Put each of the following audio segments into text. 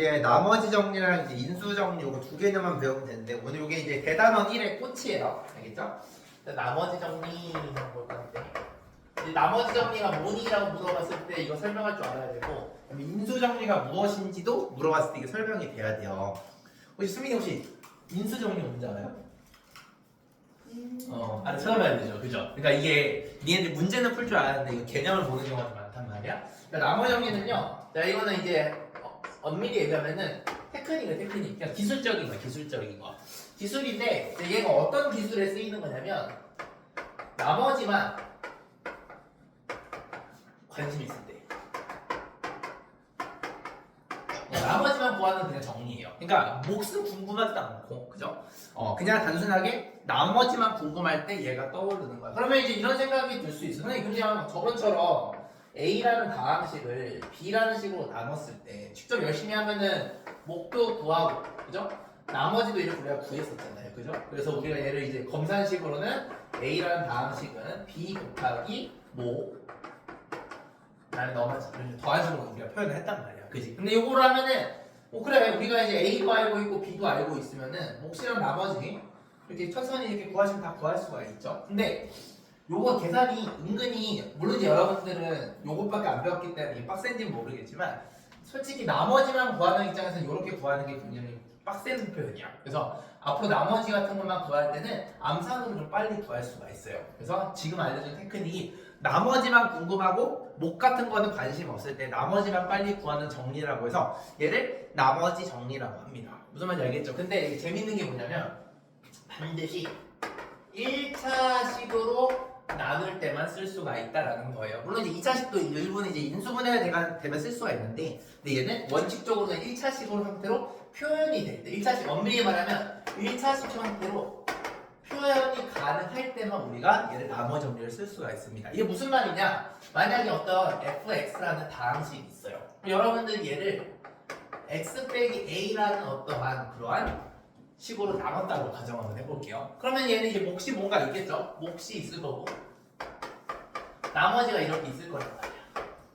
이제 나머지 정리랑 이제 인수 정리 요거 두 개만 배우면 되는데 오늘 요게 이제 대단원 1의 꽃이에요. 알겠죠? 나머지 정리 볼 건데 이제 나머지 정리가 뭐니라고 물어봤을 때 이거 설명할 줄 알아야 되고 인수 정리가 무엇인지도 물어봤을 때 이게 설명이 돼야 돼요. 혹시 수민이 혹시 인수 정리 뭔지 알아요? 찾아봐야 되죠, 그죠? 그러니까 이게 니네들 문제는 풀 줄 아는데 이거 개념을 보는 경우가 많단 말이야. 그러니까 나머지 정리는요. 자, 이거는 이제 엄밀히 얘기하면은 테크닉, 그냥 기술적인 거야, 기술적인 거. 기술인데 얘가 어떤 기술에 쓰이는 거냐면 나머지만 관심 있을 때. 나머지만 구하는 그냥 정리예요. 그러니까 몫은 궁금하지도 않고, 그죠? 그냥 단순하게 나머지만 궁금할 때 얘가 떠오르는 거야. 그러면 이제 이런 생각이 들 수 있어. 선생님, 그냥 저번처럼 A라는 다항식을 B라는 식으로 나눴을 때 직접 열심히 하면은 목도 구하고, 그죠? 나머지도 이렇게 우리가 구했었잖아요, 그죠? 그래서 우리가 얘를 이제 검산식으로는 A라는 다항식은 B 곱하기 목 나는 너만 더한 식으로 우리가 표현을 했단 말이야, 그지? 근데 요거를 하면은 그래 우리가 이제 A도 알고 있고 B도 알고 있으면은 몫이랑 나머지 이렇게 천천히 이렇게 구하시면 다 구할 수가 있죠. 근데 요거 계산이 은근히 물론 이제 여러분들은 요것밖에 안 배웠기 때문에 이게 빡센지는 모르겠지만 솔직히 나머지만 구하는 입장에서는 이렇게 구하는 게 굉장히 빡센 표현이야. 그래서 앞으로 나머지 같은 것만 구할 때는 암산으로 좀 빨리 구할 수가 있어요. 그래서 지금 알려준 테크닉이 나머지만 궁금하고 목 같은 거는 관심 없을 때 나머지만 빨리 구하는 정리라고 해서 얘를 나머지 정리라고 합니다. 무슨 말인지 알겠죠? 근데 재밌는 게 뭐냐면 반드시 1차식으로 나눌 때만 쓸 수가 있다라는 거예요. 물론 이제 2차식도 일부는 이제 인수분해가 되면 쓸 수가 있는데 근데 얘는 원칙적으로는 1차식으로 형태로 표현이 될 때 1차식 엄밀히 말하면 1차식 형태로 표현이 가능할 때만 우리가 얘를 나머지 정리를 쓸 수가 있습니다. 이게 무슨 말이냐? 만약에 어떤 fx라는 다항식이 있어요. 여러분들이 얘를 x 빼기 a라는 어떠한 그러한 식으로 나눴다고 가정 한번 해볼게요. 그러면 얘는 이제 몫이 뭔가 있겠죠? 몫이 있을 거고 나머지가 이렇게 있을 거란 말이야.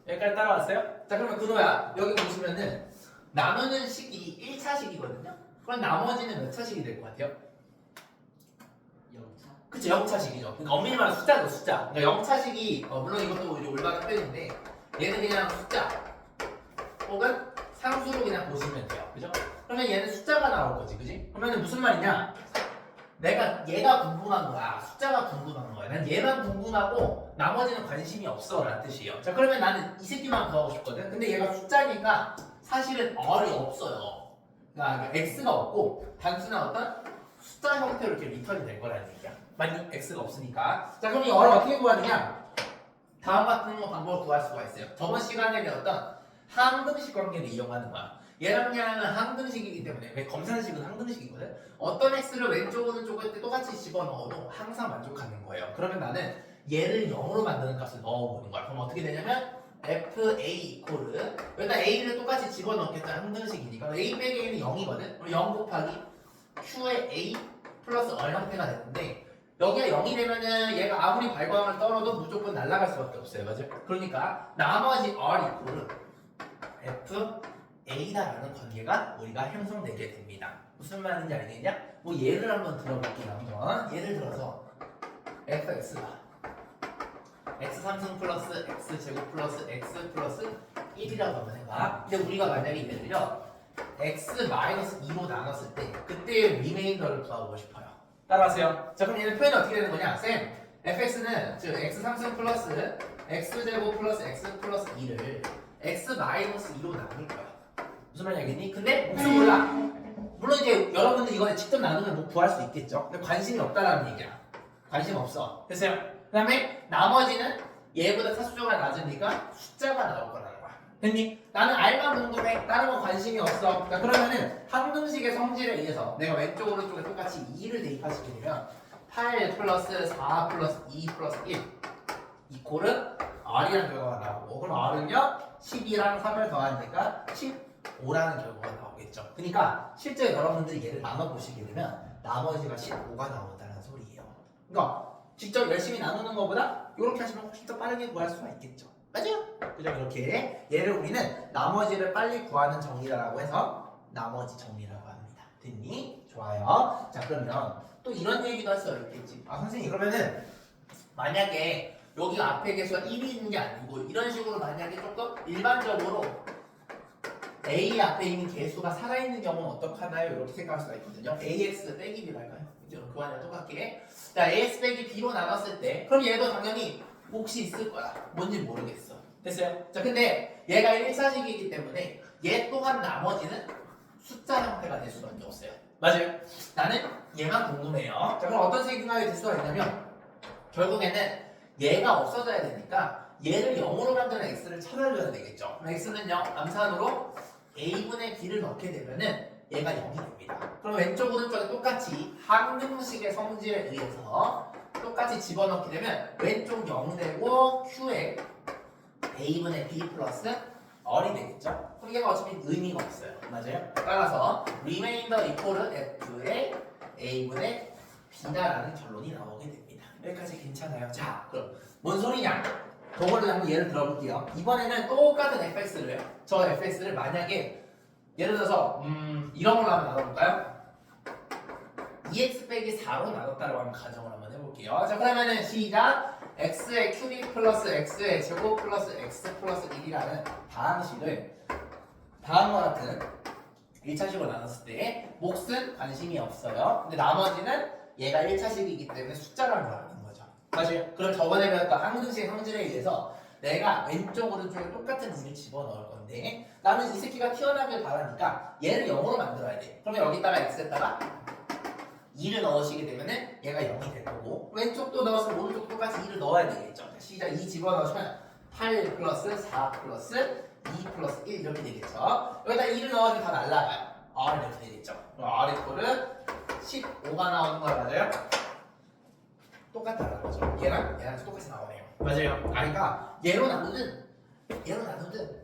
여기까지 따라왔어요? 자 그러면 근호야 여기 보시면은 나누는 식이 1차식이거든요. 그럼 나머지는 몇 차식이 될 것 같아요? 0차? 그치 0차식이죠. 그러니까 엄밀히 말하면 숫자죠 숫자. 그러니까 0차식이 물론 이것도 이제 올바른 표현인데 얘는 그냥 숫자 혹은 상수로 그냥 보시면 돼요. 그죠? 그러면 얘는 숫자가 나올 거지, 그지? 그러면 무슨 말이냐? 얘가 궁금한 거야. 숫자가 궁금한 거야. 난 얘만 궁금하고 나머지는 관심이 없어 라는 뜻이에요. 자 그러면 나는 이 새끼만 구하고 싶거든. 근데 얘가 숫자니까 사실은 R이 없어요. 그러니까 X가 없고 단순한 어떤 숫자 형태로 이렇게 리턴이 될 거라는 얘기야. 만약 X가 없으니까. 자 그럼 이 R을 어떻게 구하느냐? 다음 같은 방법을 구할 수가 있어요. 저번 시간에 배웠던 항등식 관계를 이용하는 거야. 얘랑 얘랑은 항등식이기 때문에 검산식은 항등식이거든. 어떤 x를 왼쪽 오른쪽에 똑같이 집어넣어도 항상 만족하는 거예요. 그러면 나는 얘를 0으로 만드는 값을 넣어보는 거야. 그럼 어떻게 되냐면 fa 이코르 여기다 a를 똑같이 집어넣겠잖아. 항등식이니까 a 빼기 a는 0이거든. 그럼 0 곱하기 q의 a 플러스 r 형태가 되는데 여기가 0이 되면은 얘가 아무리 발광을 떨어도 무조건 날아갈 수밖에 없어요. 맞죠? 그러니까 나머지 r 이코르 f a다라는 관계가 우리가 형성되게 됩니다. 무슨 말인지 알겠냐? 뭐 예를 한번 들어볼게요. 한번 예를 들어서 fx가 x 3승 플러스 x 제곱 플러스 x 플러스 1이라고 한번 해봐. 근데 우리가 만약에 얘를요 x 마이너스 2로 나눴을 때 그때의 리메인더를 구하고 싶어요. 따라하세요. 자 그럼 얘는 표현이 어떻게 되는 거냐? 쌤 fx는 즉 x 3승 플러스 x 제곱 플러스 x 플러스 2를 x 마이너스 2로 나눌 거야. 무슨 말인지 알겠니? 근데 몫은 몰라. 물론 이제 여러분들 이거는 직접 나누면 뭐 구할 수 있겠죠. 근데 관심이 없다라는 얘기야. 관심 없어. 됐어요? 그 다음에 나머지는 얘보다 차수조가 낮으니까 숫자가 나올 거라는 거야. 됐니? 나는 R만 궁금해. 다른 건 관심이 없어. 자, 그러면은 항등식의 성질에 의해서 내가 왼쪽 오른쪽에 똑같이 2를 대입하시게 되면 8 플러스 4 플러스 2 플러스 1 이코르 R이라는 결과가 나오고 그럼 R은요 12랑 3을 더하니까 15라는 결과가 나오겠죠. 그러니까 실제 여러분들이 얘를 나눠보시게 되면 나머지가 15가 나온다는 소리예요. 그러니까 직접 열심히 나누는 것보다 이렇게 하시면 훨씬 더 빠르게 구할 수가 있겠죠. 맞아요? 그죠? 이렇게 얘를 우리는 나머지를 빨리 구하는 정리라고 해서 나머지 정리라고 합니다. 됐니? 좋아요. 자, 그러면 또 이런 얘기도 할 수 있겠지. 아, 선생님, 그러면은 만약에 여기 앞에 개수가 1이 있는 게 아니고 이런 식으로 만약에 조금 일반적으로 A 앞에 있는 개수가 살아있는 경우는 어떡하나요? 이렇게 생각할 수가 있거든요. AX 빼기 B랄까요? 이제 그거랑 똑같게. 자, AX 빼기 B로 나눴을 때 그럼 얘도 당연히 몫이 있을 거야. 뭔지 모르겠어. 됐어요? 자, 근데 얘가 1차식이기 때문에 얘 또한 나머지는 숫자 형태가 될 수밖에 없어요. 맞아요? 나는 얘만 궁금해요. 자, 그럼 어떤 생각이 들 수가 있냐면 결국에는 얘가 없어져야 되니까 얘를 0으로 만드는 x를 찾아줘야 되겠죠. 그럼 x는 0, 암산으로 a분의 b를 넣게 되면은 얘가 0이 됩니다. 그럼 왼쪽 오른쪽에 똑같이 항등식의 성질에 의해서 똑같이 집어넣게 되면 왼쪽 0 되고 q에 a분의 b 플러스 r이 되겠죠. 그럼 얘가 어차피 의미가 없어요. 맞아요? 따라서 remainder equal f의 a분의 b다라는 결론이 나오게 됩니다. 여기까지 괜찮아요. 자, 그럼 뭔 소리냐? 저걸로 한번 예를 들어볼게요. 이번에는 똑같은 fx를 저 fx를 만약에 예를 들어서 이런 걸로 한번 나눠볼까요? 2x 빼기 4로 나눴다고 하는 가정을 한번 해볼게요. 자, 그러면은 시작! x의 큐빅 플러스 x의 제곱 플러스 x 플러스 1이라는 다항식을 다음과 같은 1차식으로 나눴을 때 몫은 관심이 없어요. 근데 나머지는 얘가 1차식이기 때문에 숫자라는 걸 아는 거죠. 맞아요. 그럼 저번에 배웠던 항등식 성질에 의해서 내가 왼쪽 오른쪽에 똑같은 일을 집어넣을 건데 나는 이 새끼가 튀어나오길 바라니까 얘를 0으로 만들어야 돼. 그러면 여기다가 x에다가 2를 넣으시게 되면은 얘가 0이 될 거고 왼쪽도 넣어서 오른쪽도 똑같이 2를 넣어야 되겠죠. 시작 2 집어넣으시면 8 플러스 4 플러스 2 플러스 1 이렇게 되겠죠. 여기다 2를 넣어주면 다 날라가요. R 이렇게 되겠죠. 그럼 R 이퀄은 15가 나오는 거 맞아요? 똑같다는 거죠. 얘랑 똑같이 나오네요. 맞아요. 그러니까 얘로 나누든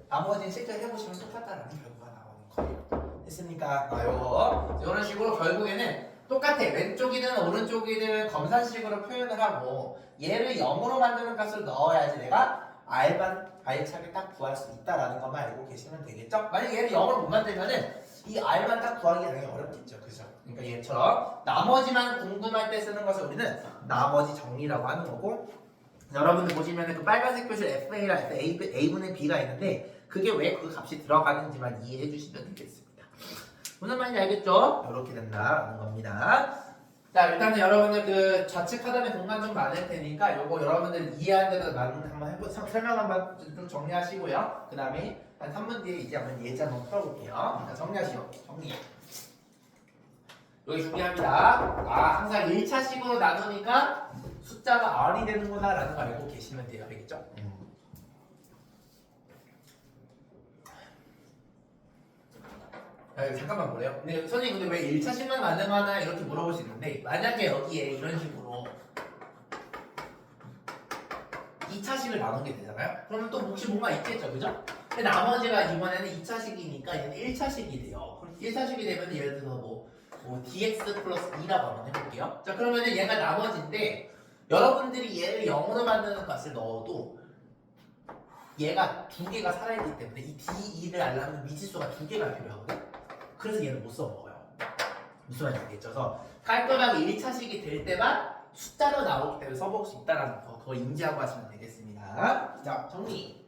나머지는 실제 해보시면 똑같다라는 결과가 나오는 거예요. 됐습니까? 요거 이런 식으로 결국에는 똑같아. 왼쪽이든 오른쪽이든 검산식으로 표현을 하고 얘를 0으로 만드는 값을 넣어야지 내가 R만 알차게 딱 구할 수 있다라는 것만 알고 계시면 되겠죠? 만약 얘를 0으로 못 만들면은 이 R만 딱 구하기 당연히 어렵겠죠. 그죠? 그러니까 얘처럼 나머지만 궁금할 때 쓰는 것을 우리는 나머지 정리라고 하는 거고 여러분들 보시면은 그 빨간색 표시 FA랑 A분의 B가 있는데 그게 왜 그 값이 들어가는지만 이해해 주시면 되겠습니다. 무슨 말인지 알겠죠? 이렇게 된다라는 겁니다. 자, 일단은 여러분들 그 좌측 하단에 공간 좀 많을 테니까 요거 여러분들 이해하는 대로 한번 설명 한번 좀 정리하시고요. 그 다음에 한 3분 뒤에 이제 한번 예제 한번 풀어볼게요. 자, 정리하시오. 정리. 여기 중요합니다. 항상 1차식으로 나누니까 숫자가 R이 되는구나 라는 거 알고 계시면 돼요. 알겠죠? 잠깐만 뭐래요? 근데 선생님 근데 왜 1차식만 가능하나 이렇게 물어볼 수 있는데 만약에 여기에 이런 식으로 2차식을 나누게 되잖아요? 그러면 또 혹시 뭔가 있겠죠, 그죠? 근데 나머지가 이번에는 2차식이니까 얘는 1차식이 돼요. 그럼 1차식이 되면 예를 들어서 뭐 dx 플러스 2라고 한번 해볼게요. 자, 그러면은 얘가 나머지인데 여러분들이 얘를 0으로 만드는 값을 넣어도 얘가 두 개가 살아있기 때문에 이 d2를 알려면 미지수가 두 개가 필요하거든? 그래서 얘는 못 써먹어요. 무슨 말인지 알겠죠? 그래서 깔끔하게 1차식이 될 때만 숫자로 나오기 때문에 써먹을 수 있다는 거 그거 인지하고 하시면 되겠습니다. 자, 정리.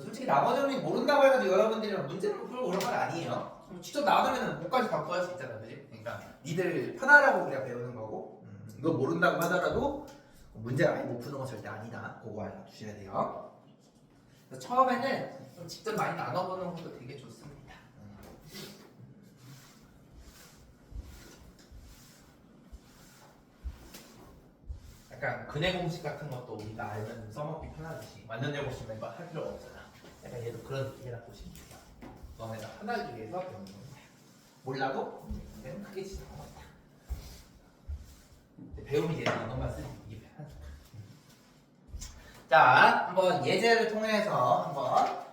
솔직히 나머지는 모른다고 해가지고 여러분들이랑 문제를 풀고 그런 건 아니에요. 직접 나누면 뭐까지 다 구할 수 있잖아, 그지? 그러니까 니들 편하라고 우리가 배우는 거고, 이거 모른다고 하더라도 문제를 아예 못 푸는 건 절대 아니다. 그거 알아두셔야 돼요. 그래서 처음에는 좀 직접 많이 나눠보는 것도 되게 좋습니다. 약간 근해 공식 같은 것도 우리가 알면 써먹기 편하듯이 완전 제곱식 멤버 할 필요가 없잖아. 약간 얘도 그런 느낌이라고 보시면 돼요. 너네가 편하기 위해서 배우는 거야. 몰라도 얘는 크게 지장 없다. 배움이 되는 이것만 쓰는 이게 편하니까. 자, 한번 예제를 통해서 한번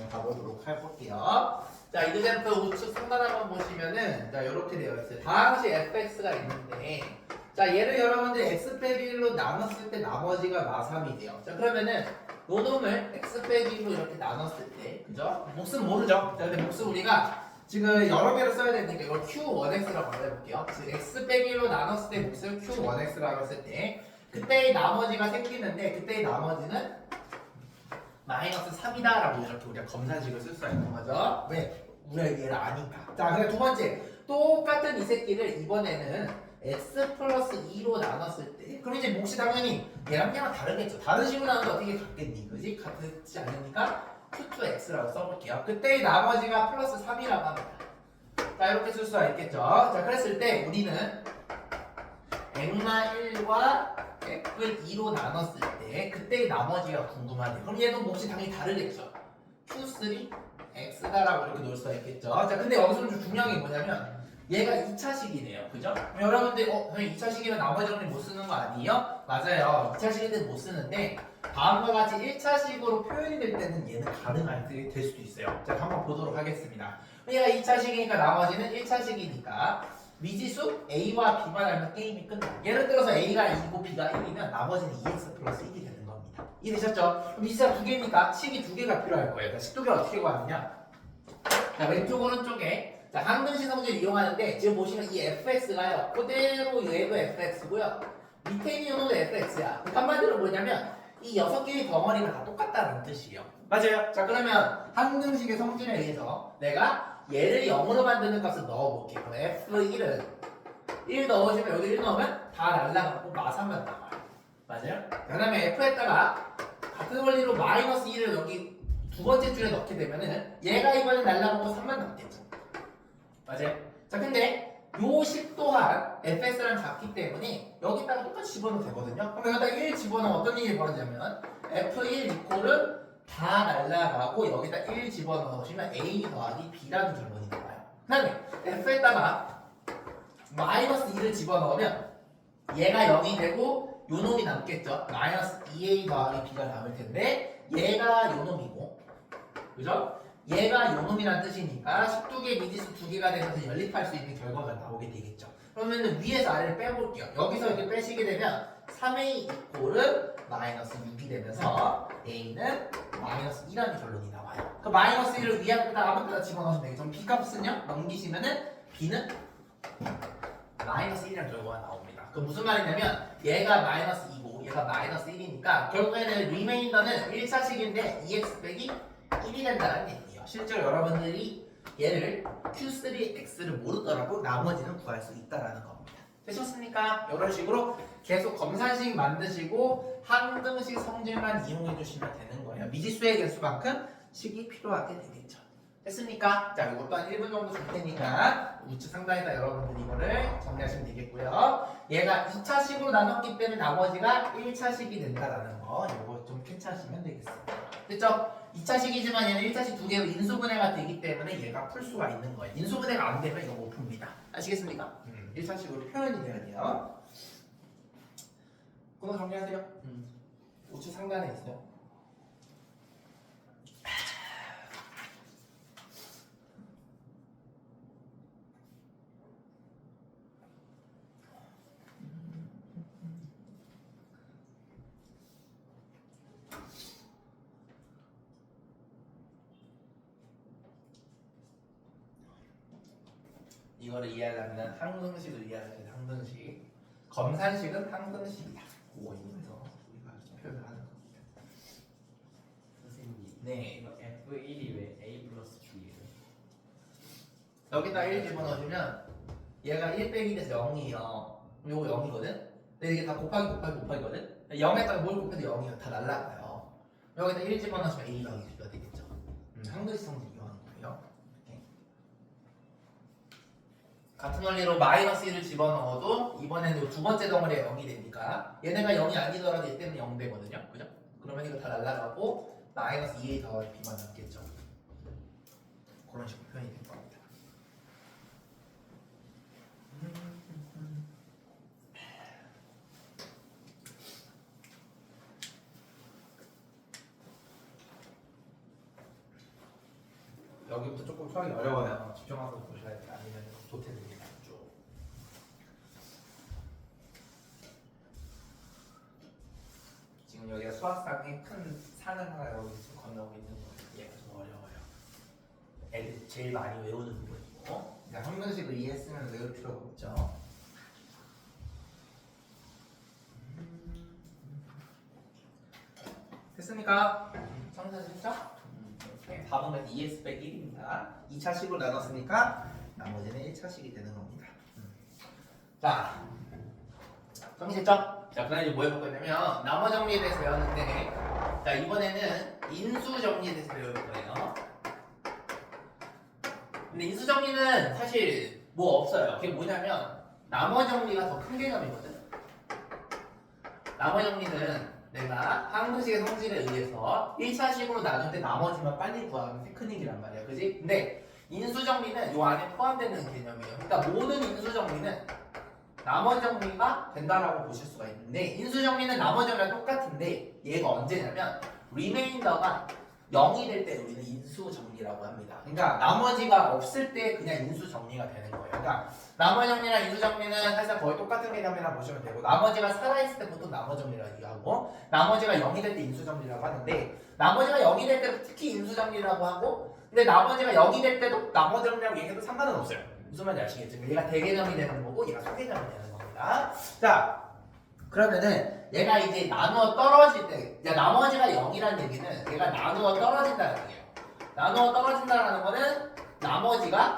가보도록 해볼게요. 자, 이그젠플 우측 상단 한번 보시면은 자 이렇게 되어 있어요. 다항식 fx가 있는데 자 얘를 여러분들이 x 빼기 1로 나눴을 때 나머지가 마3이 돼요. 자 그러면은 요 놈을 x 빼기 1로 이렇게 나눴을 때 그죠? 몫은 모르죠? 자 근데 몫은 우리가 지금 여러 개로 써야 되니까 이걸 q1x라고 해볼게요. 즉 x 빼기 1로 나눴을 때 몫을 q1x라고 했을 때 그때의 나머지가 생기는데 그때의 나머지는 마이너스 3이다 라고 이렇게 우리가 검산식을 쓸 수가 있는 거죠. 왜? 우리가 얘를 아니까. 자 그래 두 번째 똑같은 이 새끼를 이번에는 x 플러스 2로 나눴을 때 그럼 이제 몫이 당연히 얘랑 다르겠죠. 다른 식으로 나누는데 어떻게 같겠니? 그지? 같지 않으니까 q2x라고 써볼게요. 그때의 나머지가 플러스 3이라고 합니다. 자 이렇게 쓸 수가 있겠죠. 자 그랬을 때 우리는 액마 1과 f를 2로 나눴을 때 그때의 나머지가 궁금하대요. 그럼 얘도 몫이 당연히 다르겠죠. q3 x다라고 이렇게 놓을 수가 있겠죠. 자 근데 여기서 좀 중요한 게 뭐냐면 얘가 2차식이네요. 그죠? 여러분들 선생님 2차식이면 나머지는 못 쓰는 거 아니에요? 맞아요. 2차식인데 못 쓰는데 다음과 같이 1차식으로 표현이 될 때는 얘는 가능할 될 수도 있어요. 자 한번 보도록 하겠습니다. 얘가 2차식이니까 나머지는 1차식이니까 미지수 A와 B만 알면 게임이 끝나. 예를 들어서 A가 2고 B가 1이면 나머지는 2x 플러스 1이 되는 겁니다. 이해되셨죠? 그럼 미지수가 두 개니까 식이 두 개가 필요할 거예요. 식 두 개를 어떻게 구하느냐? 자 왼쪽 오른쪽에 자 항등식 성질을 이용하는데 지금 보시면 이 fx가요 그대로 얘도 fx고요 밑에 있는 놈도 fx야. 그러니까 한마디로 뭐냐면 이 6개의 덩어리가 다 똑같다는 뜻이에요. 맞아요. 자 그러면 항등식의 성질에 의해서 내가 얘를 0으로 만드는 값을 넣어볼게요. 그럼 f1은 1 넣으시면 여기 1 넣으면 다 날라가고 마3만 남아요. 맞아요? 그 다음에 f에다가 같은 원리로 마이너스 1을 여기 두 번째 줄에 넣게 되면은 얘가 이번에 날라가고 3만 남겠죠. 맞아요? 자 근데 요 식 또한 fx랑 같기 때문에 여기다가 똑같이 집어넣으면 되거든요. 그럼 여기다 1 집어넣으면 어떤 일이 벌어지냐면 f1 이코를 다 날라가고 여기다 1 집어넣으시면 a 더하기 b라는 결론이 나와요. 그 다음에 f에다가 마이너스 2를 집어넣으면 얘가 0이 되고 요 놈이 남겠죠. 마이너스 2a 더하기 b가 남을 텐데 얘가 요 놈이고 그죠? 얘가 요 놈이란 뜻이니까 12개 미지수 2개가 되면서 연립할 수 있는 결과가 나오게 되겠죠. 그러면 위에서 아래를 빼볼게요. 여기서 이렇게 빼시게 되면 3a 이코를 마이너스 6이 되면서 a는 마이너스 2라는 결론이 나와요. 그 마이너스 1을 위에다가 아무 데나 집어넣으시면 되겠죠. 그럼 b값은요? 넘기시면은 b는 마이너스 1이라는 결과가 나옵니다. 그 무슨 말이냐면 얘가 마이너스 2고 얘가 마이너스 1이니까 결국에는 리메인더는 1차식인데 2x 빼기 1이 된다는 얘기예요. 실제로 여러분들이 얘를 Q3X를 모르더라도 나머지는 구할 수 있다는 겁니다. 되셨습니까? 이런 식으로 계속 검산식 만드시고 항등식 성질만 이용해 주시면 되는 거예요. 미지수의 개수만큼 식이 필요하게 되겠죠. 됐습니까? 자, 이것 또한 1분 정도 줄 테니까 우측 상단에다 여러분들 이거를 정리하시면 되겠고요. 얘가 2차식으로 나눴기 때문에 나머지가 1차식이 된다라는 거 이거 좀 캐치하시면 되겠습니다. 됐죠? 2차식이지만 얘는 1차식 두 개로 인수분해가 되기 때문에 얘가 풀 수가 있는 거예요. 인수분해가 안 되면 이거 못 풉니다. 아시겠습니까? 1차식으로 표현이 돼야 돼요. 그거 정리하세요. 우측 상단에 있어요. 이거를 이해하려면 항등식을 이해해야 돼. 항등식. 검산식은 항등식이다. 그거 이용해서 우리가 표현을 하는 겁니다. 선생님, 네, 이렇게 F1이 왜 A 플러스 Q예요? 여기다 1 집어넣으면 얘가 1 빼기 1에서 0이에요. 요거 0이거든? 근데 이게 다 곱하기거든? 0에다가 뭘 곱해도 0이에요. 다 날라가요. 여기다 1 집어넣으면 A 더하기가 되겠죠. 상등식 성질 이용하는 거예요. 이렇게. 같은 원리로 마이너스 1을 집어넣어도 이번에는 두 번째 덩어리에 0이 되니까 얘네가 0이 아니더라도 이때는 0 되거든요. 그죠? 그러면 이거 다 날라가고 마이너스 2A 더하기 B만 남겠죠. 그런 식으로 표현이 될 겁니다. 여기부터 조금 수학이 어려워요. 집중해서 보셔야 돼요. 아니면 도태됩니다. 쭉. 지금 여기가 수학상에 큰 산을 하나 여기 지금 건너고 있는 거예요. 얘가 좀 어려워요. 애들이 제일 많이 외우는 부분이고, 그러니까 한문식을 이해했으면 외울 필요가 없죠. 됐습니까? 청소하셨죠? 답은 그래서 2s 빼기 1입니다. 2차식으로 나눴으니까 나머지는 1차식이 되는 겁니다. 자, 정리됐죠? 자, 그다음에 이제 뭐 해볼 거냐면 나머 정리에 대해서 배웠는데, 자 이번에는 인수 정리에 대해서 배울 거예요. 근데 인수 정리는 사실 뭐 없어요. 그게 뭐냐면 나머 정리가 더 큰 개념이거든. 나머 정리는 내가 항등식의 성질에 의해서 1차식으로 나눌 때 나머지만 빨리 구하면 테크닉이란 말이야. 그지? 근데 인수정리는 요 안에 포함되는 개념이에요. 그러니까 모든 인수정리는 나머지 정리가 된다라고 보실 수가 있는데, 인수정리는 나머지 정리랑 똑같은데 얘가 언제냐면 리메인더가 0이 될 때 우리는 인수정리라고 합니다. 그러니까 나머지가 없을 때 그냥 인수정리가 되는 거예요. 그러니까 나머지 정리랑 인수정리는 사실 거의 똑같은 개념이라 보시면 되고, 나머지가 살아있을 때 보통 나머지 정리라고 얘기하고, 나머지가 0이 될 때 인수정리라고 하는데, 나머지가 0이 될 때도 특히 인수정리라고 하고, 근데 나머지가 0이 될 때도 나머지 정리라고 얘기해도 상관은 없어요. 무슨 말인지 아시겠죠? 얘가 대개념이 되는 거고 얘가 소개념이 되는 겁니다. 자, 그러면은 얘가 이제 나누어 떨어질 때, 야, 나머지가 0이라는 얘기는 얘가 나누어 떨어진다는 얘기예요. 나누어 떨어진다는 거는 나머지가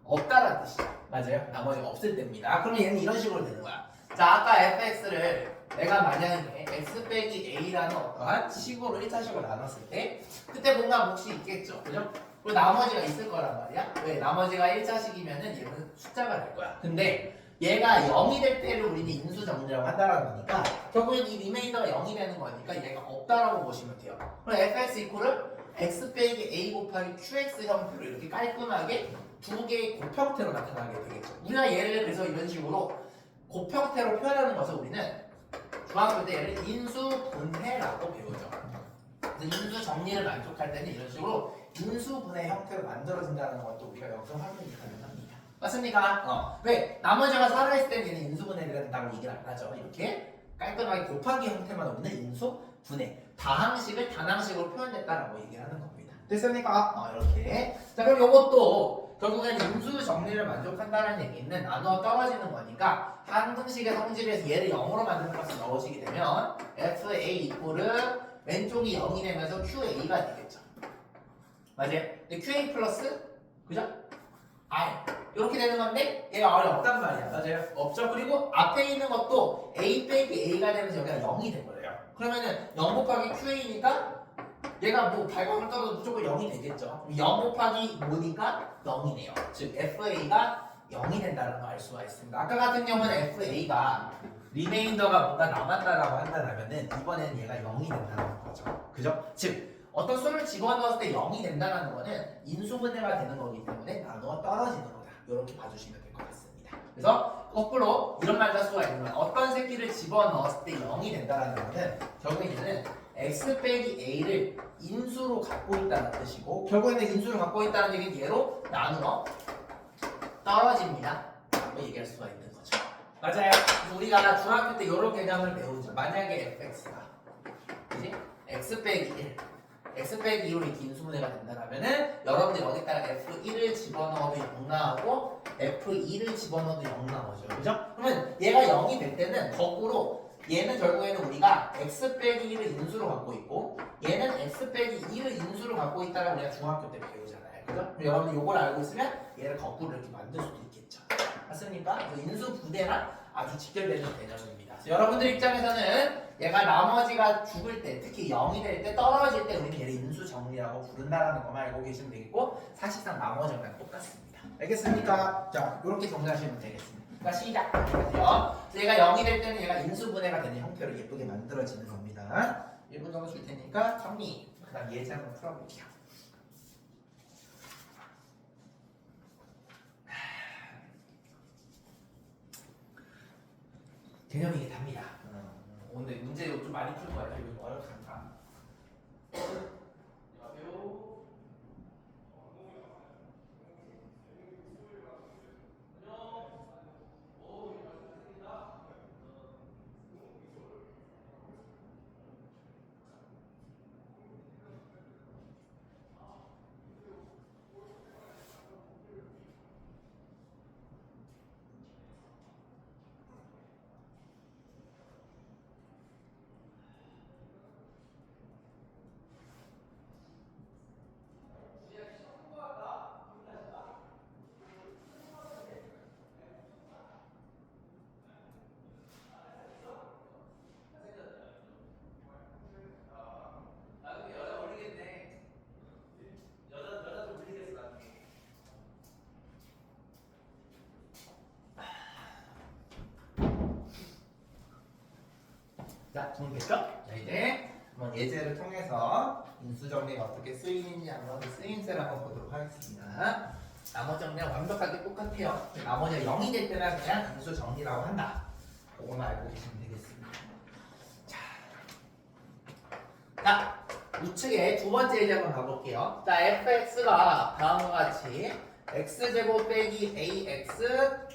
없다라는 뜻이죠. 맞아요? 나머지가 없을 때입니다. 그러면 얘는 이런 식으로 되는 거야. 자, 아까 fx를 내가 만약에 x 빼기 a라는 어떠한 식으로 1차식으로 나눴을 때 그때 뭔가 몫이 있겠죠. 그죠? 그리고 나머지가 있을 거란 말이야. 왜? 나머지가 1차식이면은 얘는 숫자가 될 거야. 근데 얘가 0이 될 때를 우리는 인수정리라고 한다라는 거니까 결국엔 이 리메이더가 0이 되는 거니까 얘가 없다라고 보시면 돼요. 그럼 fx 이코를 x 빼기 a 곱하기 qx 형태로 이렇게 깔끔하게 두 개의 곱형태로 나타나게 되겠죠. 우리가 얘를 그래서 이런 식으로 곱형태로 표현하는 것을 우리는 중학교 때 얘를 인수분해라고 배우죠. 그래서 인수정리를 만족할 때는 이런 식으로 인수분해 형태로 만들어진다는 것도 우리가 여기서 확인이 가능합니다. 맞습니까? 왜? 나머지가 살아있을 때는 얘는 인수분해가 된다고 얘기를 안 하죠. 이렇게 깔끔하게 곱하기 형태만 우리는 인수분해, 다항식을 단항식으로 표현했다라고 얘기를 하는 겁니다. 됐습니까? 이렇게. 자, 그럼 이것도 결국엔 인수 정리를 만족한다는 얘기는 나누어 떨어지는 거니까 항등식의 성질에서 얘를 0으로 만드는 것을 넣으시게 되면 FA 이코르 왼쪽이 0이 되면서 QA가 되겠죠. 맞아요? 근데 QA 플러스 그죠? R 이렇게 되는 건데 얘가 R이 없단 말이야. 맞아요? 없죠? 그리고 앞에 있는 것도 A 빼기 A가 되면서 여기가 0이 된 거예요. 그러면은 0 곱하기 QA니까 얘가 뭐 발광을 떠도 무조건 0이 되겠죠. 0 곱하기 5니까 0이네요. 즉 FA가 0이 된다는 걸 알 수가 있습니다. 아까 같은 경우는 FA가 리메인더가 뭔가 남았다라고 한다면은 이번에는 얘가 0이 된다는 거죠. 그죠? 즉 어떤 수를 집어넣었을 때 0이 된다는 거는 인수분해가 되는 거기 때문에 나누어 떨어지는 거다. 이렇게 봐주시면 될 것 같습니다. 그래서 거꾸로 이런 말도 할 수가 있는 건 어떤 새끼를 집어넣었을 때 0이 된다는 거는 결국에는 x 빼기 a를 인수로 갖고 있다는 뜻이고, 결국에는 인수를 갖고 있다는 얘기는 얘로 나누어 떨어집니다 라고 얘기할 수가 있는 거죠. 맞아요. 그래서 우리가 중학교 때 이런 개념을 배우죠. 만약에 fx가 그지? x 빼기 1 x 빼기 2로 이렇게 인수분해가 된다면은 여러분들이 여기다가 f1을 집어넣어도 0 나오고 f2를 집어넣어도 0 나오죠. 그죠? 그러면 얘가 0이 될 때는 거꾸로 얘는 결국에는 우리가 x 빼기 1을 인수로 갖고 있고 얘는 x x 빼기 2를 인수로 갖고 있다라고 우리가 중학교 때 배우잖아요. 그죠? 그럼 여러분들 요걸 알고 있으면 얘를 거꾸로 이렇게 만들 수도 있겠죠. 맞습니까? 그래서 인수 부대랑 아주 직결되는 개념입니다. 그래서 여러분들 입장에서는 얘가 나머지가 죽을 때, 특히 0이 될 때, 떨어질 때 우리는 얘를 인수 정리라고 부른다라는 것만 알고 계시면 되겠고 사실상 나머 정리랑 똑같습니다. 알겠습니까? 자, 이렇게 정리하시면 되겠습니다. 자, 시작! 그래서 얘가 0이 될 때는 얘가 인수분해가 되는 형태로 예쁘게 만들어지는 겁니다. 1분 정도 줄 테니까 정리, 그 다음 예제 한번 풀어볼게요. 개념이 이게 답니다. 오늘 문제 좀 많이 풀 거예요. 이거 좀 어렵습니다. 자, 정리됐죠? 자, 이제 한번 예제를 통해서 인수 정리가 어떻게 쓰이는지 한번 쓰임새를 한번 보도록 하겠습니다. 나머지 정리랑 완벽하게 똑같아요. 나머지가 0이 될 때는 그냥 인수 정리라고 한다. 그거만 알고 계시면 되겠습니다. 자, 우측에 두 번째 예제 한번 가볼게요. 자, fx가 다음과 같이 x제곱 빼기 ax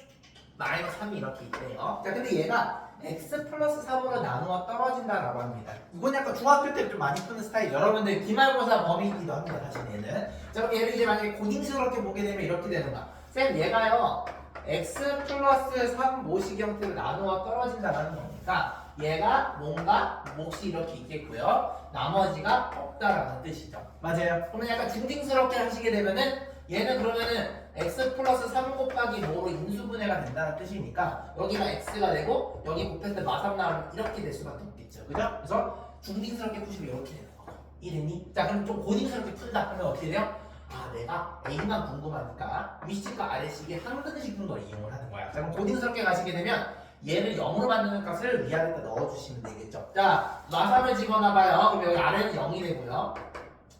마이너스 3이 이렇게 있대요. 자, 근데 얘가 x 플러스 3으로 나누어 떨어진다라고 합니다. 이건 약간 중학교 때 좀 많이 푸는 스타일. 여러분들 기말고사 범위이기도 합니다. 사실 얘는. 자, 그럼 얘를 이제 만약에 고딩스럽게 보게 되면 이렇게 되는 거야. 쌤, 얘가요 x 플러스 3 모식 형태로 나누어 떨어진다라는 거니까 얘가 뭔가 몫이 이렇게 있겠고요. 나머지가 없다라는 뜻이죠. 맞아요. 그러면 약간 중딩스럽게 하시게 되면은 얘는 그러면은 x 플러스 3 곱하기 5로 인수분해가 된다는 뜻이니까 여기가 x가 되고 여기 곱했을 때 마삼 나오면 이렇게 될 수밖에 없겠죠. 그죠? 그래서 중딩스럽게 푸시면 이렇게 되는 거고. 이름이 자, 그럼 좀 고딩스럽게 푼다 그러면 어떻게 돼요? 아, 내가 A만 궁금하니까 윗식과 아래식의 항등식 분걸 이용을 하는 거야. 자, 그럼 고딩스럽게 가시게 되면 얘를 0으로 만드는 값을 위아래에다 넣어주시면 되겠죠. 자, 마삼을 집어넣어봐요. 그럼 여기 아래는 0이 되고요.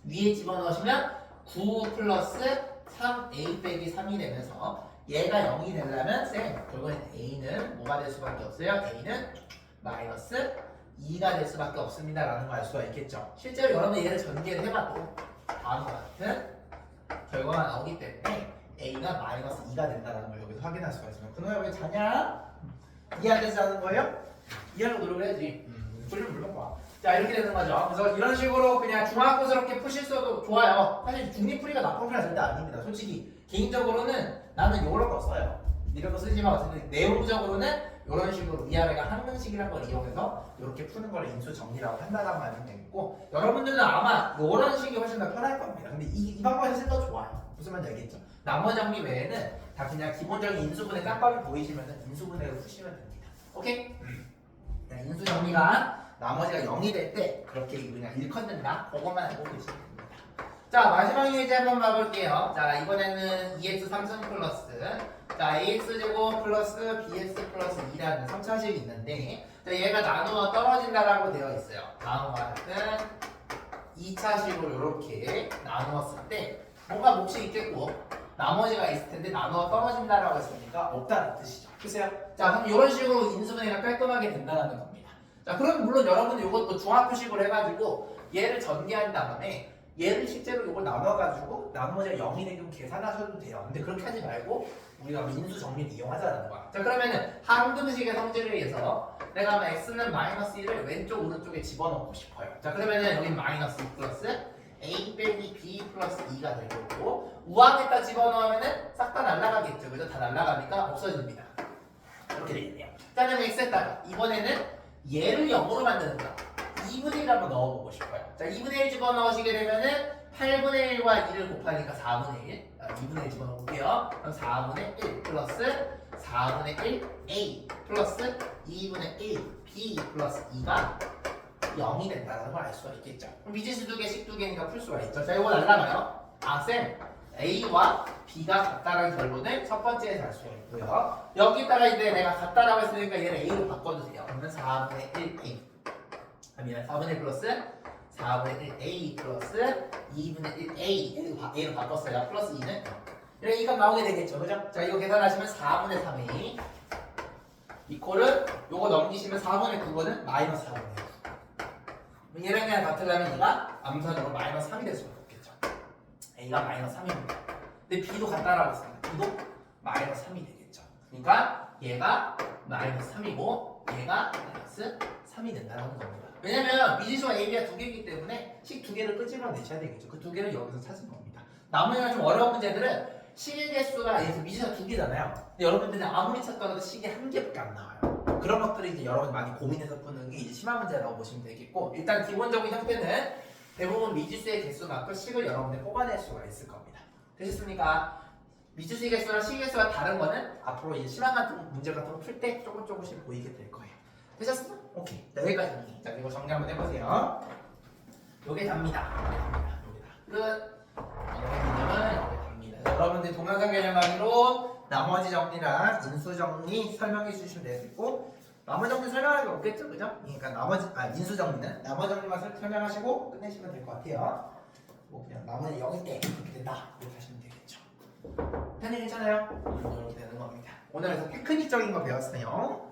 위에 집어넣으시면 9 플러스 3a 빼기 3이 되면서 얘가 0이 되려면 쌤 결국엔 a는 뭐가 될 수밖에 없어요? a는 마이너스 2가 될 수밖에 없습니다 라는 걸 알 수가 있겠죠. 실제로 여러분 얘를 전개를 해봐도 다음과 같은 결과가 나오기 때문에 a가 마이너스 2가 된다는 걸 여기서 확인할 수가 있습니다. 그놈야 왜 자냐? 이해 안 돼서 하는 거예요? 이해하려고 노력을 해야지. 소리를 물어봐. 자, 이렇게 되는 거죠. 그래서 이런 식으로 그냥 중학교스럽게 푸실수도 좋아요. 사실 중립풀이가 나쁜 풀이 절대 아닙니다. 솔직히 개인적으로는 나는 이런 거 써요. 이런 거 쓰지만 어쨌든 내용적으로는 이런 식으로 위아래가 항등식이라는 걸 이용해서 이렇게 푸는 걸 인수 정리라고 한다는 말이 되겠고, 여러분들은 아마 이런 식이 훨씬 더 편할 겁니다. 근데 이 방법이 사실 더 좋아요. 무슨 말인지 알겠죠? 나머지 정리 외에는 다 그냥 기본적인 인수분해 깜빡이 보이시면 인수분해로 푸시면 됩니다. 오케이? 인수 정리가 나머지가 0이 될 때 그렇게 그냥 일컫는다. 그것만 알고 계시면 됩니다. 자, 마지막 예제 한번 봐볼게요. 자, 이번에는 2x 3승 플러스 자, ax제곱 플러스 bx 플러스 2라는 3차식이 있는데 자, 얘가 나누어 떨어진다라고 되어 있어요. 다음과 같은 2차식으로 이렇게 나누었을 때 뭔가 몫이 있겠고 나머지가 있을 텐데 나누어 떨어진다라고 했으니까 없다는 뜻이죠. 글쎄요. 자, 그럼 이런 식으로 인수분해가 깔끔하게 된다는 겁니다. 자, 그럼 물론 여러분은 이것도 중학교식으로 해가지고 얘를 전개한 다음에 얘를 실제로 이걸 나눠가지고 나머지가 0이 되면 계산하셔도 돼요. 근데 그렇게 하지 말고 우리가 인수 정리를 이용하자는 거야. 자, 그러면은 항등식의 성질에 의해서 내가 아마 x는 마이너스 1을 왼쪽 오른쪽에 집어넣고 싶어요. 자, 그러면은 여기 마이너스 2 플러스 a 빼기 b 플러스 2가 될 거고 우항에다 집어넣으면은 싹 다 날아가겠죠. 그죠? 다 날아가니까 없어집니다. 이렇게 되겠네요. 자, 그러면 x에다가 이번에는 얘를 0으로 만드는 거야. 2분의 1 한번 넣어보고 싶어요. 자, 2분의 1 집어넣으시게 되면은 8분의 1과 2를 곱하니까 4분의 1. 2분의 1 집어넣을게요. 그럼 4분의 1 플러스 4분의 1 A 플러스 2분의 1 B 플러스 2가 0이 된다는 걸 알 수가 있겠죠. 그럼 미지수 두 개씩 두 개니까 풀 수가 있죠. 자, 이거 날라가요. 쌤, A와 B가 같다라는 결론을 첫 번째에서 알 수가 있고요. 여기다가 이제 내가 같다라고 했으니까 얘를 A로 바꿔주세요. 그러면 4분의 1A. 아니면 4분의 1 플러스 4분의 1A 플러스 2분의 1A. A로 바꿨어요. 플러스 2는 이렇게 이값 나오게 되겠죠. 그죠? 자, 이거 계산하시면 4분의 3A. 이코를 요거 넘기시면 4분의 9거는 마이너스 4분의 9. 얘랑 그냥 같으려면 얘가 암산으로 마이너스 3이 될 수밖에 없겠죠. A가 마이너스 3입니다. 근데 B도 같다라고 했습니다. B도 마이너스 3이 되겠죠. 그러니까 얘가 마이너스 3이고 얘가 마이너스 3이 된다는 겁니다. 왜냐면 미지수가 A가 두 개이기 때문에 식 두 개를 끄집어내셔야 되겠죠. 그 두 개를 여기서 찾은 겁니다. 나머지는 좀 어려운 문제들은 식의 개수가 A에서 미지수가 두 개잖아요. 근데 여러분들은 아무리 찾더라도 식이 한 개밖에 안 나와요. 그런 것들이 이제 여러분 많이 고민해서 푸는 게 이제 심화 문제라고 보시면 되겠고, 일단 기본적인 형태는 대부분 미지수의 개수만큼 식을 여러분들 뽑아낼 수가 있을 겁니다. 되셨습니까? 미지수의 개수랑 식의 개수가 다른 거는 앞으로 이제 심화 같은 문제 같은 거 풀 때 조금씩 보이게 될 거예요. 되셨어? 오케이. 자, 여기까지. 자, 이거 정리 한번 해보세요. 요게 답니다. 끝. 이거의 개념은 여기 답니다. 자, 여러분들 동영상 개념 강의로 나머지 정리랑 인수 정리 설명해 주시면 되겠고, 나머지 정리 설명할 게 없겠죠, 그죠? 그러니까 인수 정리는 나머지 정리만 설명하시고 끝내시면 될 것 같아요. 뭐 그냥 나머지 0일 때 이렇게 된다 이렇게 하시면 되겠죠. 편히 괜찮아요? 이렇게 되는 겁니다. 오늘 그래서 테크닉적인 거 배웠어요.